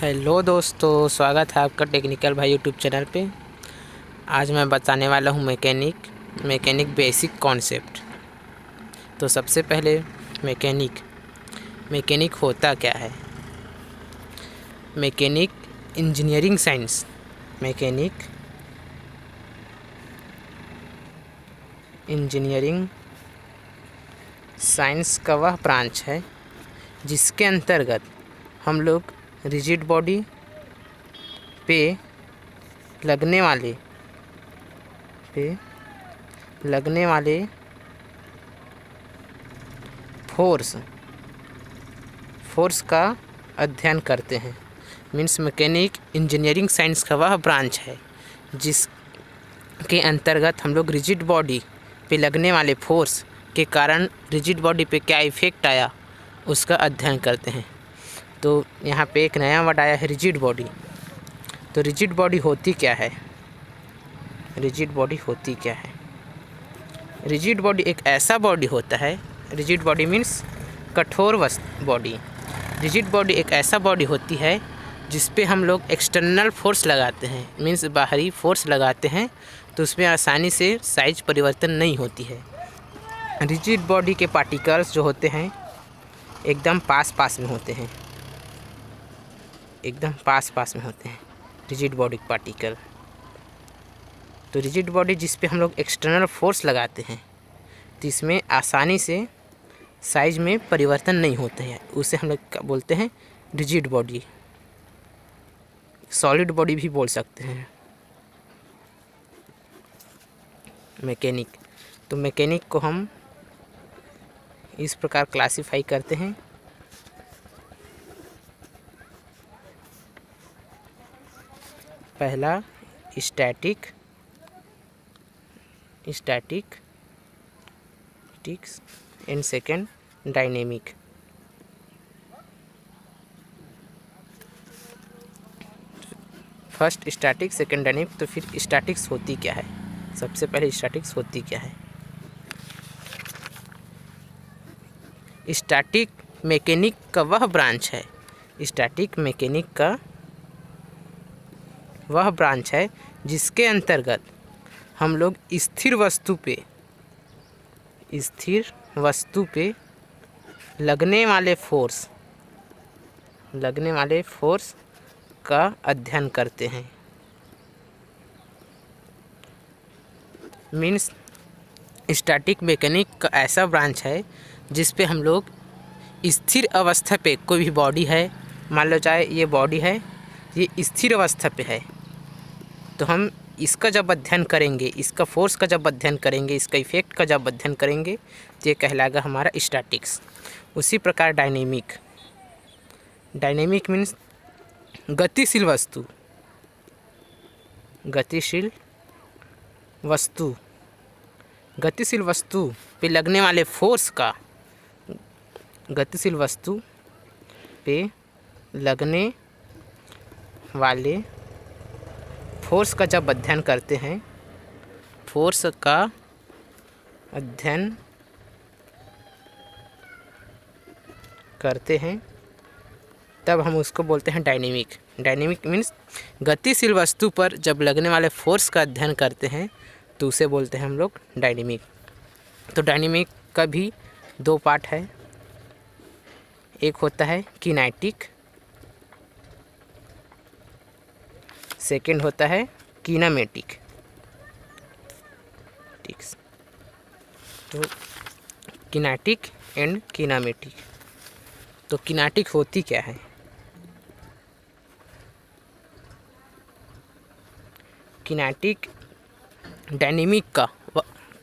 Hello दोस्तों, स्वागत है आपका टेक्निकल भाई यूट्यूब चैनल पे। आज मैं बताने वाला हूँ मैकेनिक बेसिक कॉन्सेप्ट। तो सबसे पहले मैकेनिक होता क्या है। Mechanic engineering science mechanic engineering science का वह ब्रांच है जिसके अंतर्गत हम लोग रिजिड बॉडी पे लगने वाले फोर्स का अध्ययन करते हैं। मीन्स मैकेनिक इंजीनियरिंग साइंस का वह ब्रांच है जिसके अंतर्गत हम लोग रिजिड बॉडी पे लगने वाले फोर्स के कारण रिजिड बॉडी पे क्या इफ़ेक्ट आया उसका अध्ययन करते हैं। तो यहाँ पे एक नया वर्ड आया है, रिजिड बॉडी। तो रिजिड बॉडी होती क्या है। रिजिड बॉडी एक ऐसा बॉडी होता है। रिजिड बॉडी मीन्स कठोर बॉडी। रिजिड बॉडी एक ऐसा बॉडी होती है जिस पे हम लोग एक्सटर्नल फोर्स लगाते हैं, मीन्स बाहरी फोर्स लगाते हैं, तो उसमें आसानी से साइज परिवर्तन नहीं होती है। रिजिड बॉडी के पार्टिकल्स जो होते हैं एकदम पास में होते हैं, रिजिड बॉडी के पार्टिकल। तो रिजिड बॉडी जिस पे हम लोग एक्सटर्नल फोर्स लगाते हैं तो इसमें आसानी से साइज में परिवर्तन नहीं होते हैं, उसे हम लोग क्या बोलते हैं, रिजिड बॉडी। सॉलिड बॉडी भी बोल सकते हैं। तो मैकेनिक को हम इस प्रकार क्लासिफाई करते हैं। पहला static and second dynamic. First static, second dynamic. तो फिर स्टैटिक्स होती क्या है। सबसे पहले स्टैटिक्स होती क्या है। स्टैटिक मैकेनिक का वह ब्रांच है। स्टैटिक मैकेनिक का वह ब्रांच है जिसके अंतर्गत हम लोग स्थिर वस्तु पे लगने वाले फोर्स का अध्ययन करते हैं। मीन्स स्टैटिक मैकेनिक का ऐसा ब्रांच है जिस पे हम लोग स्थिर अवस्था पे कोई भी बॉडी है, मान लो चाहे ये बॉडी है, ये स्थिर अवस्था पे है, तो हम इसका जब अध्ययन करेंगे, इसका फोर्स का जब अध्ययन करेंगे, इसका इफेक्ट का जब अध्ययन करेंगे तो ये कहलाएगा हमारा स्टैटिक्स। उसी प्रकार डायनेमिक मीन्स गतिशील वस्तु पे लगने वाले फोर्स का, गतिशील वस्तु पे लगने वाले फोर्स का जब अध्ययन करते हैं, तब हम उसको बोलते हैं डायनेमिक। डायनेमिक मीन्स गतिशील वस्तु पर जब लगने वाले फोर्स का अध्ययन करते हैं तो उसे बोलते हैं हम लोग डायनेमिक। तो डायनेमिक का भी दो पार्ट है। एक होता है किनेटिक, सेकेंड होता है कीनेमेटिक। तो किनेटिक एंड कीनेमेटिक। तो किनेटिक होती क्या है। किनेटिक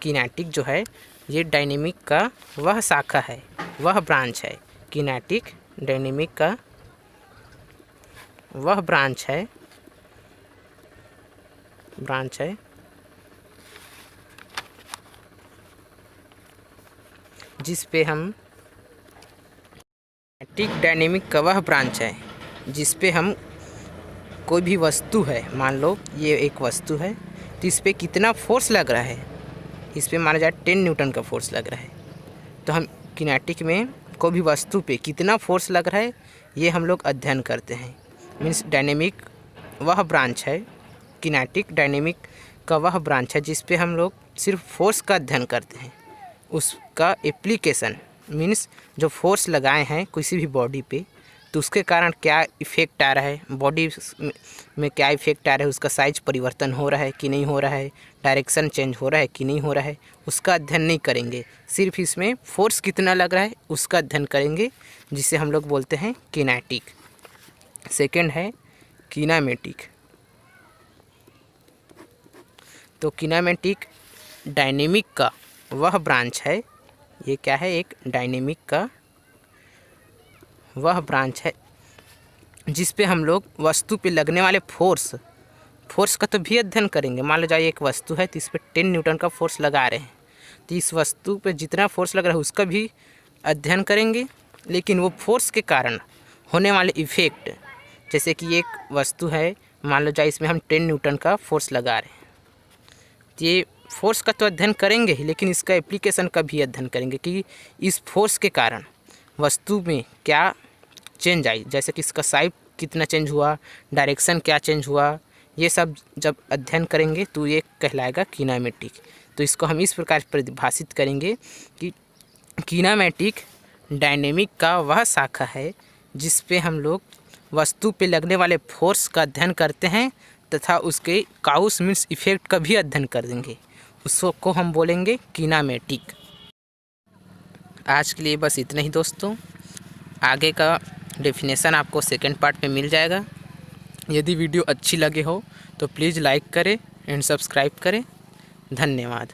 किनेटिक जो है ये डायनेमिक का वह शाखा है, वह ब्रांच है। किनेटिक डायनेमिक का वह ब्रांच है जिस पे हम डायनेमिक का वह ब्रांच है जिस पे हम कोई भी वस्तु है, मान लो ये एक वस्तु है, तो इस पे कितना फोर्स लग रहा है, इस पे माना जाए 10 न्यूटन का फोर्स लग रहा है, तो हम किनेटिक में कोई भी वस्तु पे कितना फोर्स लग रहा है ये हम लोग अध्ययन करते हैं। मीन्स डायनेमिक वह ब्रांच है, किनेटिक डायनेमिक का वह ब्रांच है जिस पे हम लोग सिर्फ फोर्स का अध्ययन करते हैं। उसका एप्लीकेशन मीन्स जो फोर्स लगाए हैं किसी भी बॉडी पे तो उसके कारण क्या इफ़ेक्ट आ रहा है, बॉडी में क्या इफ़ेक्ट आ रहा है, उसका साइज परिवर्तन हो रहा है कि नहीं हो रहा है, डायरेक्शन चेंज हो रहा है कि नहीं हो रहा है, उसका अध्ययन नहीं करेंगे। सिर्फ इसमें फोर्स कितना लग रहा है उसका अध्ययन करेंगे, जिसे हम लोग बोलते हैं किनेटिक। सेकंड है किनेमेटिक। तो किनेमेटिक डायनेमिक का वह ब्रांच है, ये क्या है, एक डायनेमिक का वह ब्रांच है जिस पे हम लोग वस्तु पे लगने वाले फोर्स का तो भी अध्ययन करेंगे। मान लो जाए एक वस्तु है तो इस पर 10 न्यूटन का फोर्स लगा रहे हैं, तो इस वस्तु पे जितना फोर्स लग रहा है उसका भी अध्ययन करेंगे। लेकिन वो फोर्स के कारण होने वाले इफ़ेक्ट, जैसे कि एक वस्तु है, मान लो जाए इसमें हम 10 न्यूटन का फोर्स लगा रहे हैं, तो ये फोर्स का तो अध्ययन करेंगे ही, लेकिन इसका एप्लीकेशन का भी अध्ययन करेंगे कि इस फोर्स के कारण वस्तु में क्या चेंज आई, जैसे कि इसका साइज कितना चेंज हुआ, डायरेक्शन क्या चेंज हुआ, ये सब जब अध्ययन करेंगे तो ये कहलाएगा किनेमेटिक। तो इसको हम इस प्रकार परिभाषित करेंगे कि किनेमेटिक डायनेमिक का वह शाखा है जिस पे हम लोग वस्तु पे लगने वाले फोर्स का अध्ययन करते हैं तथा उसके काउस मीन्स इफेक्ट का भी अध्ययन कर देंगे, उसको हम बोलेंगे किनेमेटिक। आज के लिए बस इतना ही दोस्तों, आगे का डेफिनेशन आपको सेकंड पार्ट में मिल जाएगा। यदि वीडियो अच्छी लगे हो तो प्लीज़ लाइक करें एंड सब्सक्राइब करें। धन्यवाद।